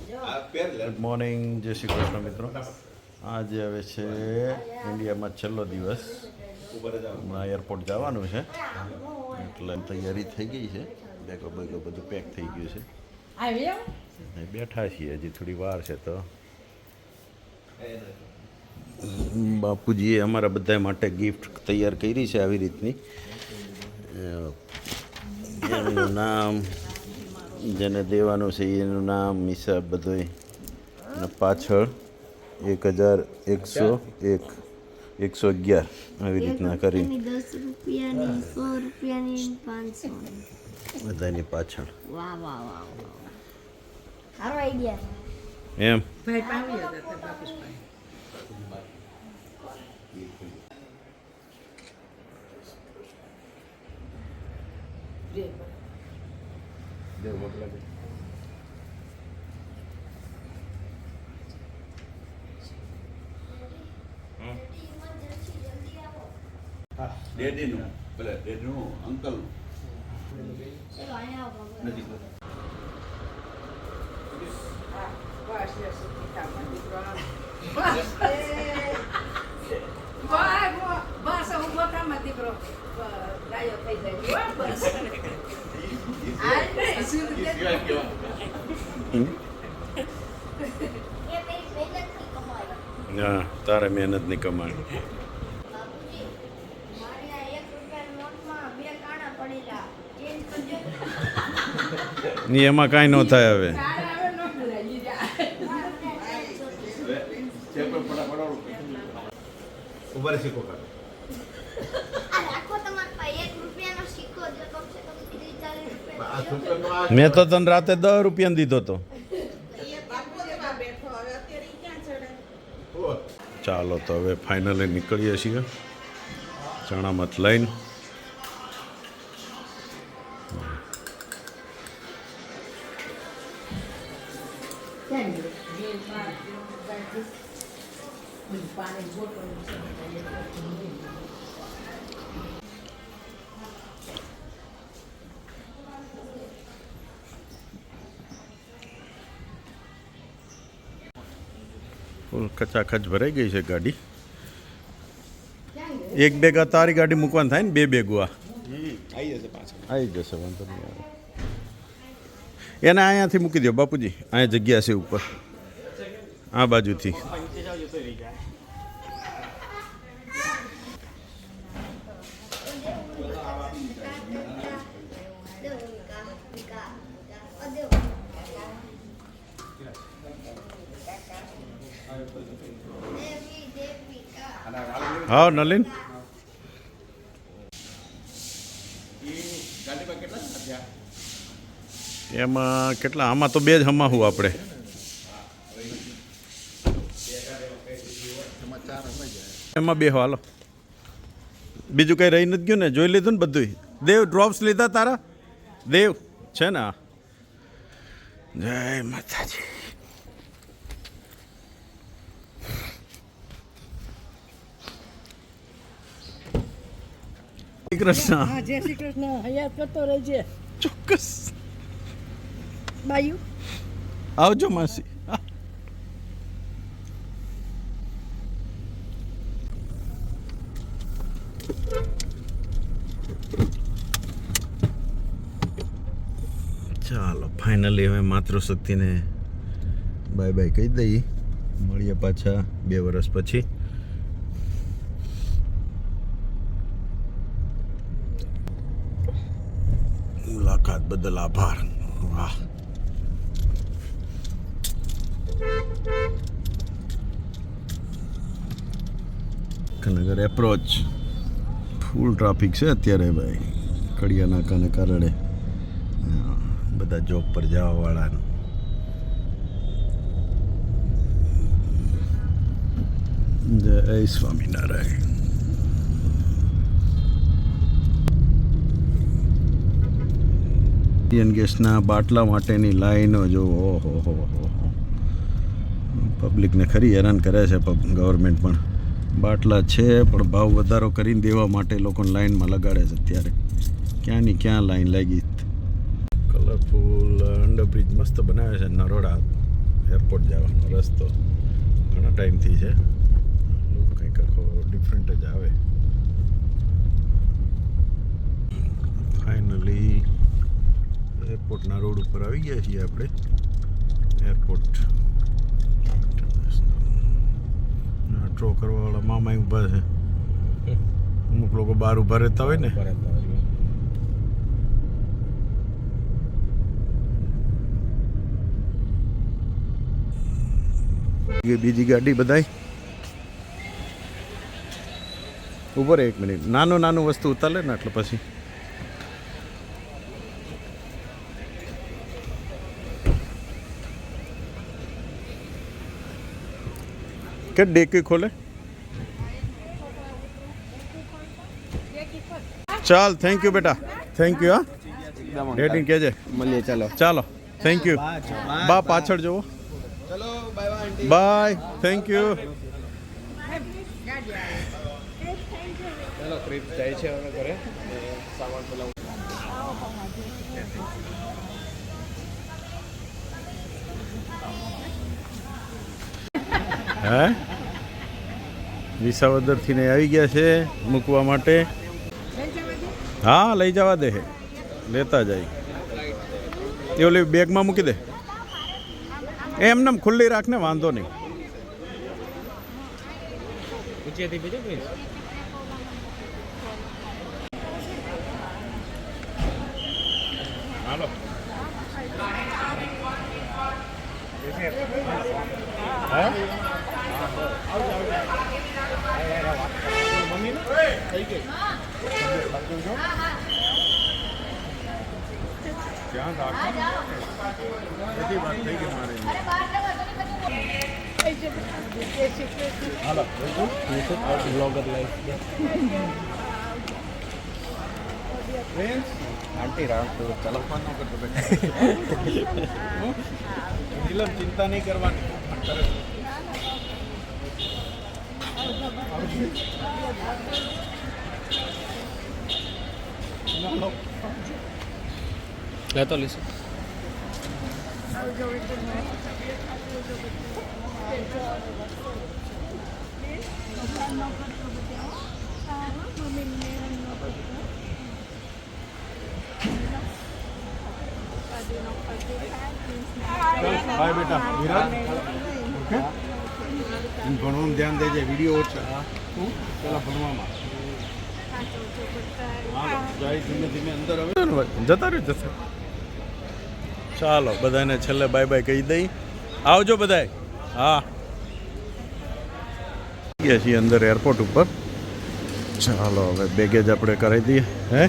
Good morning, જય શ્રી કૃષ્ણ મિત્રો. આજે હવે છે ઇન્ડિયામાં છેલ્લો દિવસ. હમણાં એરપોર્ટ જવાનું છે એટલે તૈયારી થઈ ગઈ છે. બેગો બેગો બધું પેક થઈ ગયું છે. બેઠા છીએ, હજી થોડી વાર છે. તો બાપુજીએ અમારા બધા માટે ગિફ્ટ તૈયાર કરી છે આવી રીતની. એનું નામ જેને દેવાનું છે એનું નામ, હિસાબ બધોય, અને પાછળ 1111 આવી રીતના કરીને 10 રૂપિયાની, 100 રૂપિયાની, 500 બધાની પાછળ. વાહ વાહ વાહ સારો આઈડિયા. એમ ભાઈ પાવી હતા બાપુભાઈ. ડેડીનું પેલા ડેડીનું અંકલનું ચલો અહીંયા આવો નથી એ પેલી મહેનતની કમાઈ. હા, તારે મહેનતની કમાણી. બાપુજી, મારી આ 1 રૂપિયાની નોટમાં 2 કાણા પડેલા. ચેન્જ કરજો. ની એમાં કાંઈ ન થાય હવે. ઉભા રહી શીખો કાઢો. આ રાખો તમારા પાસે 1 રૂપિયાનો સિક્કો જો કમસે કમ 30-40 રૂપિયા. આ છોકરાનો આ મેં તો તને રાતે 10 રૂપિયાનો દીધો તો. ચાલો તો હવે ફાઇનલી નીકળીએ છીએ ચણામત લઈને. ફૂલ કચાખચ ભરાઈ ગઈ છે ગાડી. એક બેગ આ તારી ગાડી મૂકવાની થાય ને, 2 બેગો આ આવી જશે, વાંધો નહીં આવે. એને અહીંયાથી મૂકી દો બાપુજી, અહીંયા જગ્યા છે ઉપર, આ બાજુથી. હા નલિન, એમાં કેટલા? આમાં તો 2 જ હમાવું આપણે. એમાં 2 હાલો, બીજું કંઈ રહી નથી ગયું ને? જોઈ લીધું ને બધું? દેવ, ડ્રોપ્સ લીધા તારા? દેવ છે ને? જય માતાજી. શ્રી કૃષ્ણ. હા, જય શ્રી કૃષ્ણ. હયાત કરતો રહેજે ચોક્કસ. બાયુ. આવજો માસી. ચાલો ફાઇનલી હવે માતૃશક્તિને બાય બાય કહી દઈએ. મળીએ પાછા 2 વર્ષ પછી. મુલાકાત બદલ આભાર. વાહ. નગર એપ્રોચ ફૂલ ટ્રાફિક છે અત્યારે ભાઈ, કડિયા નાકાને કારણે. બધા જોબ પર જવાવાળા. જય સ્વામિનારાયણ. ઇન્ડિયન ગેસના બાટલા માટેની લાઈનો જો, ઓહો હો હો. પબ્લિકને ખરી હેરાન કરે છે ગવર્મેન્ટ. પણ બાટલા છે પણ ભાવ વધારો કરીને દેવા માટે લોકોને લાઈનમાં લગાડે છે અત્યારે. ક્યાંની ક્યાં લાઈન લાગી. કલરફુલ અંડરબ્રિજ મસ્ત બનાવે છે નરોડા એરપોર્ટ જવાનો રસ્તો ઘણા ટાઈમથી છે. કંઈક આખો ડિફરન્ટ જ આવે. ફાઇનલી એરપોર્ટના રોડ ઉપર આવી ગયા છીએ આપણે. એરપોર્ટ ડ્રો કરવાવાળા મામા ઊભા છે. અમુક લોકો બહાર ઊભા રહેતા હોય ને. બીજી ગાડી બધાય ઉપર. એક મિનિટ, નાનું વસ્તુ ઉતારે ને એટલે પછી કે ડેકી ખોલે. ચાલ, થેન્ક યુ બેટા, થેન્ક યુ. હા રેટિંગ કહેજે. મળીએ. ચાલો ચાલો, થેન્ક યુ. બા પાછળ જુઓ. Bye, thank you. ચાલો ટ્રીપ જાય છે હવે ઘરે. સામાન પેલા હે વિસાવદરથી ને આવી ગયા છે મૂકવા માટે. હા લઈ જવા દે, લેતા જાય. એ ઓલી બેગમાં મૂકી દે. એમને ખુલ્લી રાખને, વાંધો નહીં. ઊંચેથી બીજું પ્લીઝ. હાલો. ધ્યાન રાખો. બધી વાત થઈ ગઈ મારી. હાલો બ્લોગર લાઈફ. આંટી રાખો. ચાલો ફોન ન કરતો બેટા. નીલમ ચિંતા નહીં કરવાની. લેતો લીસું. બાય બેટા. વિરાટ ઓકે. ભણવામાં ધ્યાન દેજે. વિડીયો ઓછા પેલા ભણવામાં. જાય ધીમે ધીમે અંદર હવે જતા રહ્યું જશે. ચાલો બધાને છેલ્લે બાય બાય કહી દઈ. આવજો બધાય. હા ગયા છીએ અંદર એરપોર્ટ ઉપર. ચાલો હવે બેગેજ આપણે કરાવી દઈએ. હે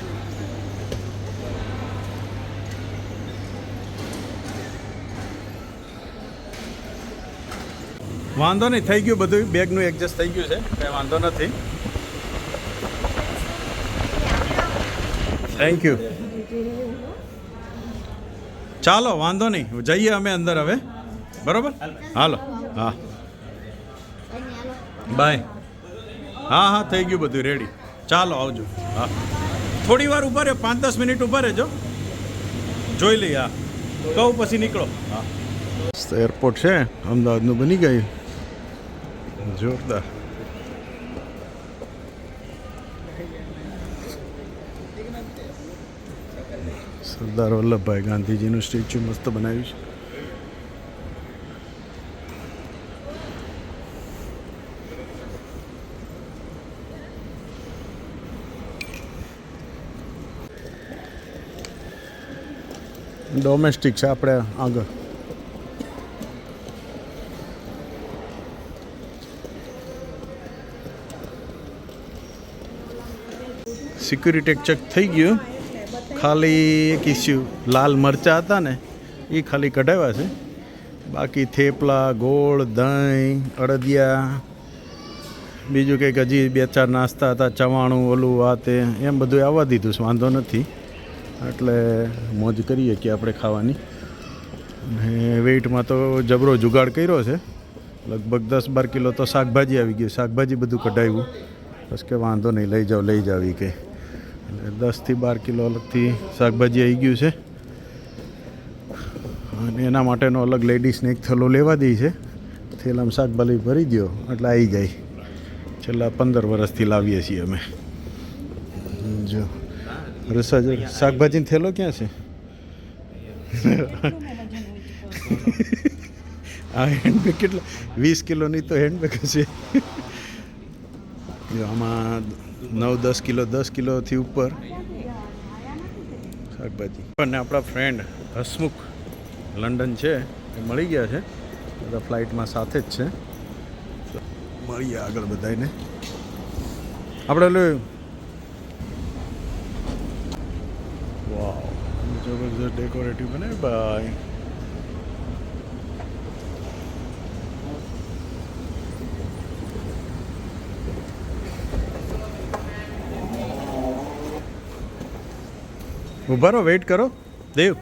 વાંધો નહીં, થઈ ગયું બધું. બેગનું એડજસ્ટ થઈ ગયું છે, કંઈ વાંધો નથી. Thank you. ચાલો વાંધો નહીં, જઈએ અમે અંદર હવે. બરાબર, હાલો. હા બાય. હા હા થઈ ગયું બધું રેડી. ચાલો આવજો. હા થોડી વાર ઊભા રહ્યો, 5-10 મિનિટ ઊભા રહેજો, જોઈ લઈએ. હા કહું પછી નીકળો. હા એરપોર્ટ છે અમદાવાદનું બની ગયું, જોરદાર. સરદાર વલ્લભભાઈ ગાંધીજીનું સ્ટેચ્યુ મસ્ત બનાવ્યું છે. ડોમેસ્ટિક છે આપણે આગળ. સિક્યુરિટી ચેક થઈ ગયું. ખાલી એક ઇસ્યુ લાલ મરચાં હતા ને એ ખાલી કઢાવ્યા છે. બાકી થેપલા, ગોળ, દહીં, અડદિયા, બીજું કંઈક હજી 2-4 નાસ્તા હતા, ચવાણું, ઓલું આ તે, એમ બધું આવવા દીધું છે, વાંધો નથી. એટલે મોજ કરીએ કે આપણે ખાવાની. અને વેઇટમાં તો જબરો જુગાડ કર્યો છે. લગભગ 10-12 કિલો તો શાકભાજી આવી ગયું. શાકભાજી બધું કઢાવ્યું. બસ કે વાંધો નહીં, લઈ જાઓ કે. એટલે 10 થી 12 કિલો અલગથી શાકભાજી આવી ગયું છે. અને એના માટેનો અલગ લેડીઝને એક થેલો લેવા દઈ છે. થેલામાં શાકભાજી ભરી દો એટલે આવી જાય. છેલ્લા 15 વર્ષથી લાવીએ છીએ અમે. જો રસા જો શાકભાજીનો થેલો ક્યાં છે? આ હેન્ડબેગ કેટલા 20 કિલોની તો હેન્ડબેગ હશે. જો આમાં 9-10 કિલો 10 કિલોથી ઉપર શાકભાજી. અને આપણા ફ્રેન્ડ હસમુખ લંડન છે એ મળી ગયા છે. બધા ફ્લાઇટમાં સાથે જ છે. મળીએ આગળ બધાને. આપણે વાવ જબરજસ્ત ડેકોરેટિવ બને ભાઈ. ઊભા રહો, વેઇટ કરો દેવ.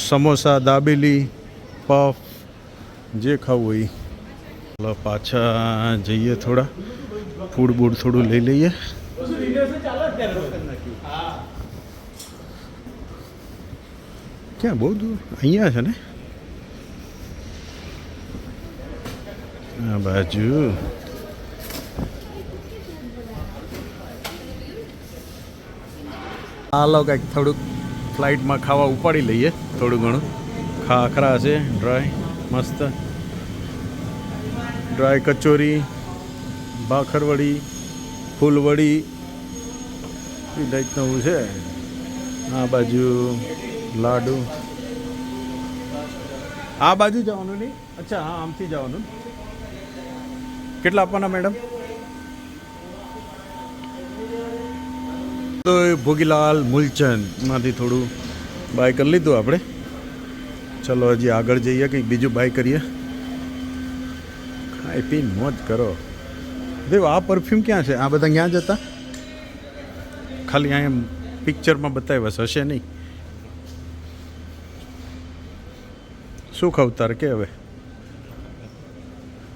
સમોસા, દાબેલી, પફ જે ખાવું હોય. ચાલો પાછા જઈએ. થોડા ફૂડ બૂડ થોડું લઈ લઈએ. ક્યાં બહુ દૂર? અહીંયા છે ને આ બાજુ. હાલો કંઈક થોડુંક ફ્લાઇટમાં ખાવા ઉપાડી લઈએ. થોડું ઘણું ખાખરા છે ડ્રાય, મસ્ત ડ્રાય કચોરી, ભાખરવડી, ફૂલવડી એ ટાઈપનું છે. આ બાજુ લાડુ. આ બાજુ જવાનું નહીં? અચ્છા હા, આમથી જવાનું. કેટલા આપવાના મેડમ? તો ભોગીલાલ મૂલચંદમાંથી થોડું બાય કરી લીધું આપણે. ચલો હજી આગળ જઈએ, કંઈક બીજું બાય કરીએ. ખાઈ પીને મોજ કરો. દેવ આ પરફ્યુમ ક્યાં છે? આ બધા ક્યાં જતા? ખાલી અહીંયા પિક્ચરમાં બતાવ્યા હશે નહીં. શું ખાવું તારે કે? હવે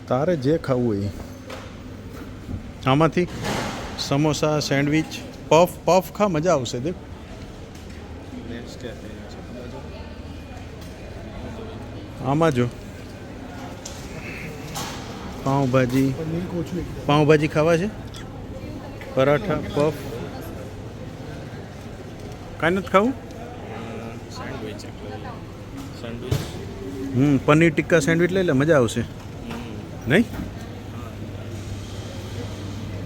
તારે જે ખાવું હોય. આમાંથી સમોસા, સેન્ડવિચ, પફ. પફ ખા, મજા આવશે દેવ. આમાં જો પાઉંભાજી. પાઉંભાજી ખાવા છે? પરાઠા, પફ કાંઈ નથી ખાવું? પનીર ટિક્કા સેન્ડવિચ લઈ લે, મજા આવશે નહીં?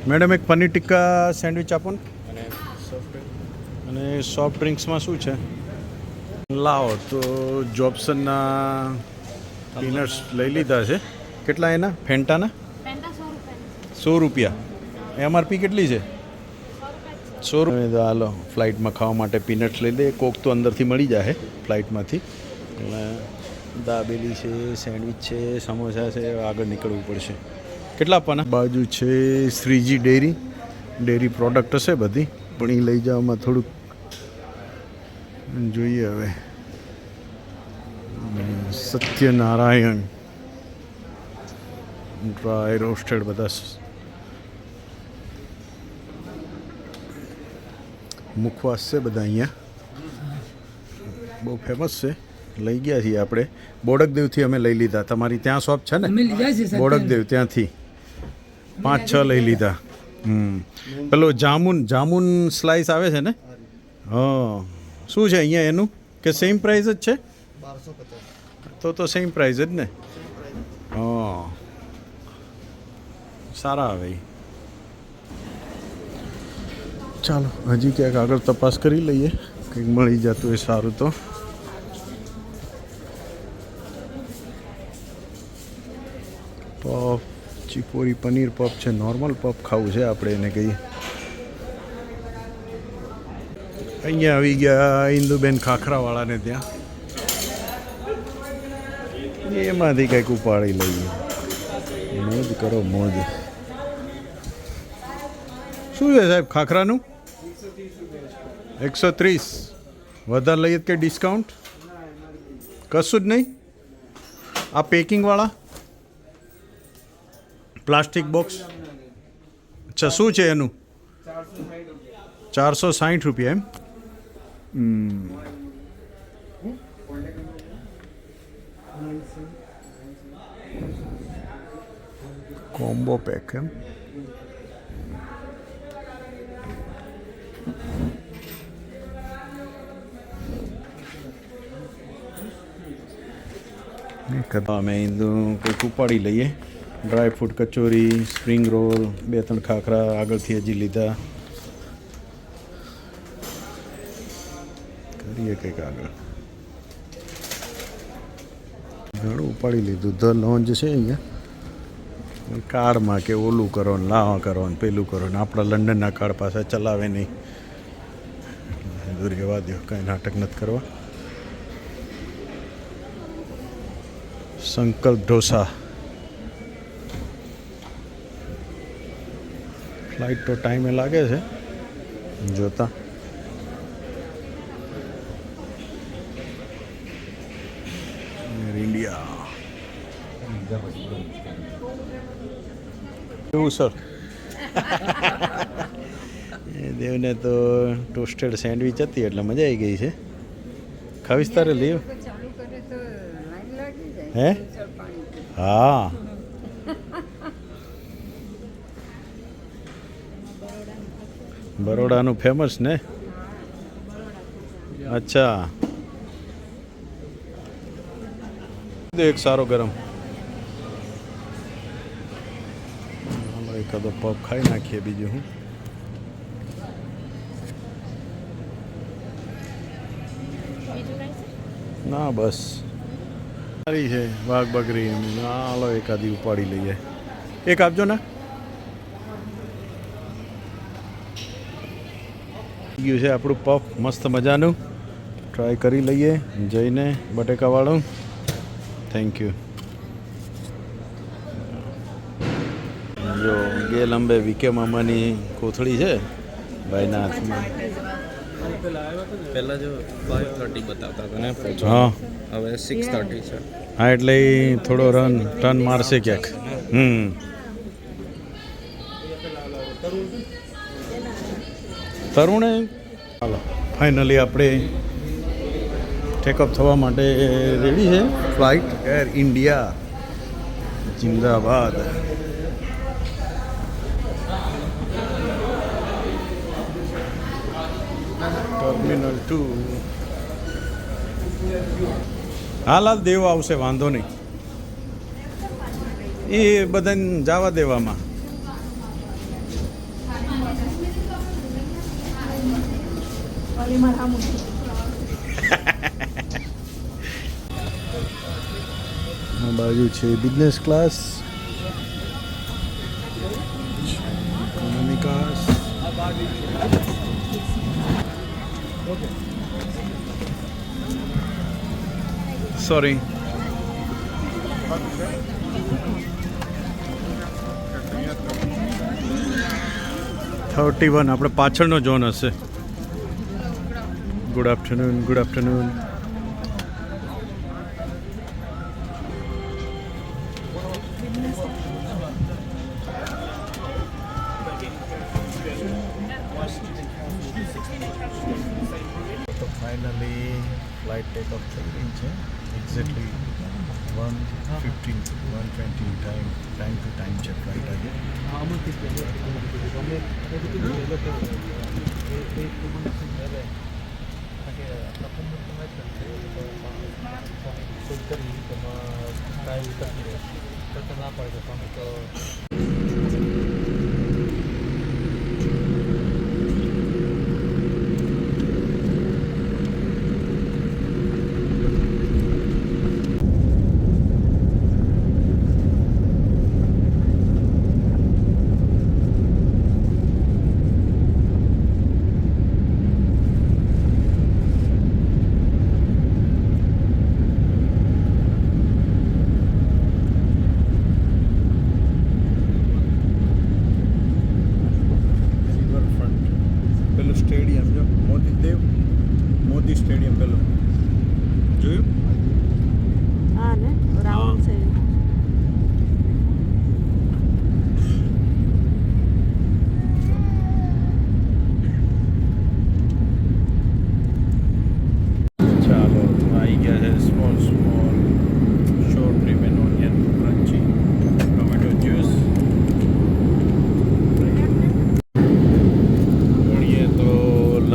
મેડમ એક પનીર ટિક્કા સેન્ડવિચ આપો ને. અને સોફ્ટ ડ્રિંક્સમાં શું છે? લાવો તો જોબ્સનના પીનટ્સ લઈ લીધા છે. કેટલા એના ફેન્ટાના? 100 રૂપિયા. એમઆરપી કેટલી છે? 100 રૂપિયા. હાલો ફ્લાઇટમાં ખાવા માટે પીનટ્સ લઈ લે. કોક તો અંદરથી મળી જાય ફ્લાઇટમાંથી. એટલે દાબેલી છે, સેન્ડવિચ છે, સમોસા છે. આગળ નીકળવું પડશે. કેટલા આપવાના? બાજુ છે શ્રીજી ડેરી. ડેરી પ્રોડક્ટ હશે બધી, પણ એ લઈ જવામાં થોડુંક જોઈએ. હવે સત્યનારાયણ ડ્રાય રોસ્ટેડ બધા મુખવાસ છે બધા અહીંયા. બહુ ફેમસ છે. લઈ ગયા છીએ આપણે. બોડકદેવથી અમે લઈ લીધા. તમારી ત્યાં શોપ છે ને? બોડકદેવ, ત્યાંથી 5-6 લઈ લીધા. પેલો જામુન સ્લાઈસ આવે છે ને? હા. શું છે અહીંયા એનું? કે સેમ પ્રાઇસ જ છે? 1250. તો સેમ પ્રાઇસ જ ને? હા, સારા આવે. ચાલો હજી ક્યાંક આગળ તપાસ કરી લઈએ. કંઈક મળી જતું એ સારું. તો પફ, ચીપોરી પનીર પફ છે. નોર્મલ પફ ખાવું છે આપણે એને કહીએ. અહીંયા આવી ગયા ઇન્દુબેન ખાખરાવાળાને ત્યાં. એમાંથી કંઈક ઉપાડી લઈએ. મોજ કરો મોજ. શું છે સાહેબ ખાખરાનું? 130. વધારે લઈએ કે ડિસ્કાઉન્ટ? કશું જ નહીં. આ પેકિંગવાળા પ્લાસ્ટિક બોક્સ. અચ્છા, શું છે એનું? ₹460 એમ. કોમ્બો પેક એમ. અમે કંઈક ઉપાડી લઈએ. Dry fruit kachori, spring roll, 2-3 ખાખરા આગળથી હજી લીધા. કરીએ કંઈક આગળ. ઘણું ઉપાડી લીધું. ધ લોન્જ છે અહીંયા. કાર્ડમાં કે ઓલું કરો ને લાવા કરો ને પેલું કરો ને આપણા લંડનના કાર્ડ પાસે ચલાવે નહીં. રહેવા દો, કાંઈ નાટક નથી કરવા. સંકલ્પ ઢોસા. ફ્લાઇટ તો ટાઈમે લાગે છે જોતા. Air India. એવું સર. એ દેવને તો ટોસ્ટેડ સેન્ડવિચ હતી એટલે મજા આવી ગઈ છે. ખાવીશ તારે લીવ? હે? હા. બરોડાનું ફેમસ ને? અચ્છા. એક સારો ગરમ. હાલો એકાદો પપ ખાઈ નાખીએ. બીજું હું ના બસ સારી છે. વાઘ બકરી. હાલો એકાદી ઉપાડી લઈએ. એક આપજો ને. ગયું છે આપણું પફ મસ્ત મજાનું. ટ્રાય કરી લઈએ જઈને બટેકાવાળું. Thank you. જો ગેલ અંબે વીકે મામાની કોથળી છે ભાઈના હાથમાં. પહેલા જો 5:30 બતાવતા હતા ને હા હવે 6:30 છે. હા એટલે એ થોડો ટર્ન મારશે ક્યાંક. તરુણે ચાલો ફાઇનલી આપણે ટેકઅપ થવા માટે રેડી છે. ફ્લાઇટ એર ઇન્ડિયા જિંદાબાદ. ટર્મિનલ 2. હાલ દેવ આવશે, વાંધો નહીં. એ બધાને જવા દેવામાં. આ બાજુ છે business class, economy class. Sorry. $31 આપણે પાછળનો ઝોન હશે. Good afternoon. Good afternoon. તો ફાઇનલી ફ્લાઇટ ટેકઓફ થઈ રહી છે. એક્ઝેક્ટલી 1:15 1:20 ટાઈમ ટુ ટાઈમ છે ફ્લાઇટ આજે. સ્ટેડિયમ જો મોદી સ્ટેડિયમ પેલું જોયું. હા ને રાઉન્ડ છે.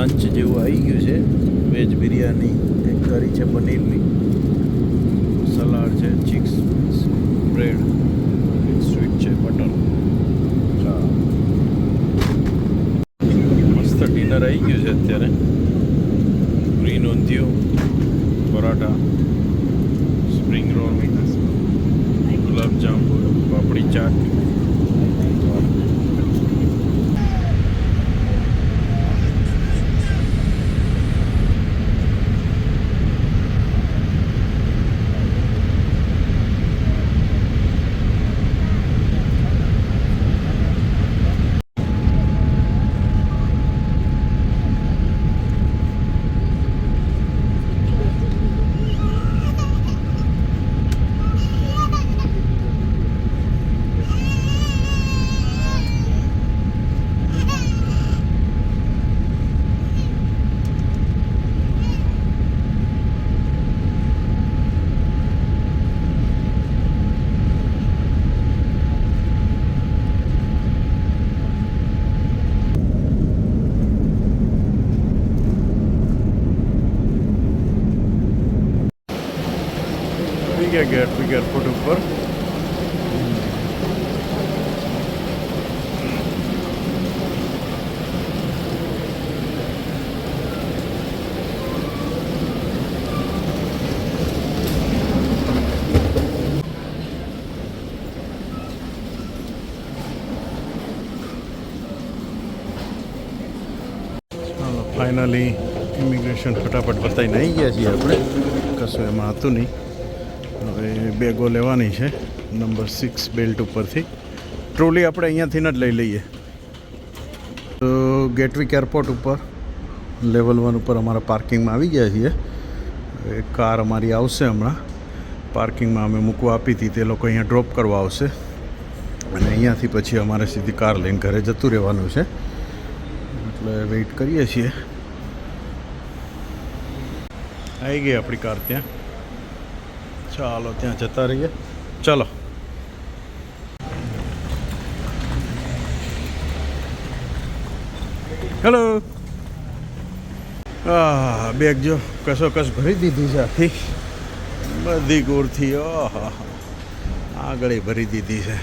લંચ જેવું આવી ગયું છે. વેજ બિરયાની, એક કરી છે પનીરની, સલાડ છે, ચીક્સ, બ્રેડ, સ્વીટ છે, બટર. મસ્ત ડિનર આવી ગયું છે અત્યારે. ગ્રીન ઊંધિયું, પરાઠા, સ્પ્રિંગ રોલ, ગુલાબજાંબુ, પાપડી ચાટ. ગેટવિક એરપોર્ટ ઉપર ફાઇનલી ઇમિગ્રેશન ફટાફટ બતાવીને આવી ગયા છીએ આપણે. કશું એમાં હતું નહીં. હવે બેગો લેવાની છે નંબર 6 બેલ્ટ ઉપરથી. ટ્રોલી આપણે અહીંયાથી જ લઈ લઈએ. તો ગેટવિક એરપોર્ટ ઉપર લેવલ 1 ઉપર અમારા પાર્કિંગમાં આવી ગયા છીએ. એક કાર અમારી આવશે હમણાં. પાર્કિંગમાં અમે મૂકવા આપી હતી, તે લોકો અહીંયા ડ્રોપ કરવા આવશે અને અહીંયાથી પછી અમારે સીધી કાર લઈને ઘરે જતું રહેવાનું છે. એટલે વેઇટ કરીએ છીએ. આવી ગઈ આપણી કાર ત્યાં. ચાલો ત્યાં જતા રહીએ. ચાલો. હેલો. બેગ જો કસોકસ ભરી દીધી છે આખી બધી ગોળથી. ઓહા, આગળ ભરી દીધી છે.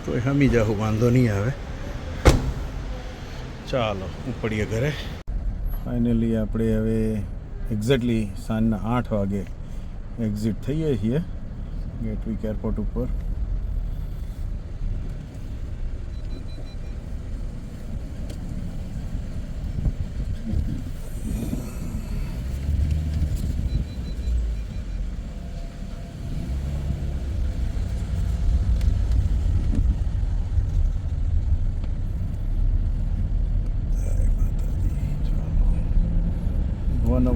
તો હમી જાઉં, વાંધો નહીં આવે. ચાલો ઉપડીએ ઘરે. ફાઇનલી આપણે હવે એક્ઝેક્ટલી સાંજના 8 વાગે એક્ઝિટ થઈએ છીએ ગેટવિક એરપોર્ટ ઉપર.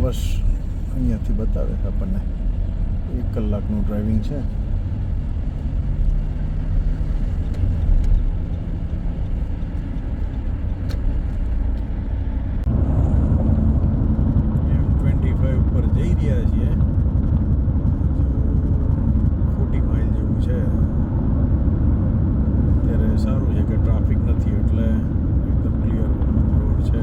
બસ અહીંયાથી બતાવે છે આપણને 1 કલાકનું ડ્રાઇવિંગ છે. M25 ઉપર જઈ રહ્યા છીએ. 40 માઇલ જેવું છે. અત્યારે સારું છે કે ટ્રાફિક નથી, એટલે એકદમ ક્લિયર રોડ છે.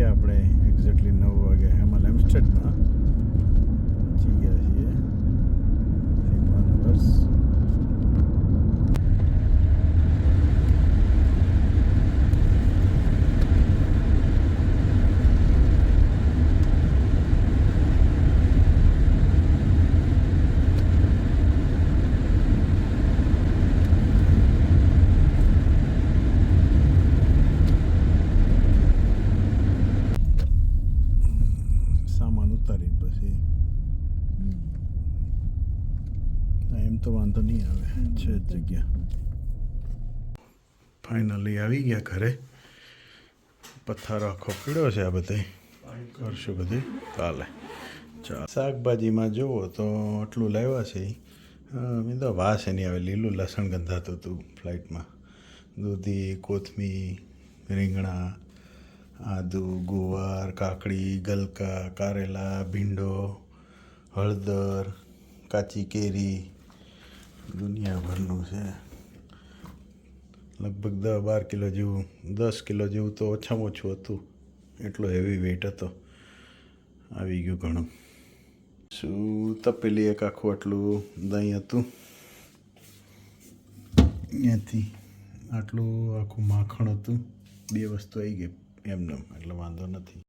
આપણે એક્ઝેક્ટલી 9 વાગે હેમલ હેમ્સ્ટેડમાં પહોંચી ગયા છીએ. બસ એમ તો વાંધો નહીં આવે, છે જ જગ્યા. ફાઇનલી આવી ગયા ઘરે. પથ્થર આખો પીળો છે. આ બધે કરશું બધી કાલે. ચાલ શાકભાજીમાં જુઓ તો આટલું લાવ્યા છે. મેં તો વાસ એની આવે લીલું લસણ ગંધાતું હતું ફ્લાઇટમાં. દૂધી, કોથમીર, રીંગણા, આદુ, ગુવાર, કાકડી, ગલકા, કારેલા, ભીંડો, હળદર, કાચી કેરી, દુનિયાભરનું છે. લગભગ 10-12 કિલો જેવું, 10 કિલો જેવું તો ઓછામાં ઓછું હતું. એટલો હેવી વેઇટ હતો. આવી ગયું ઘણું. શું તપેલી એક આખું આટલું દહીં હતું. અહીંયાથી આટલું આખું માખણ હતું. 2 વસ્તુ આવી ગઈ એમને, એટલે વાંધો નથી.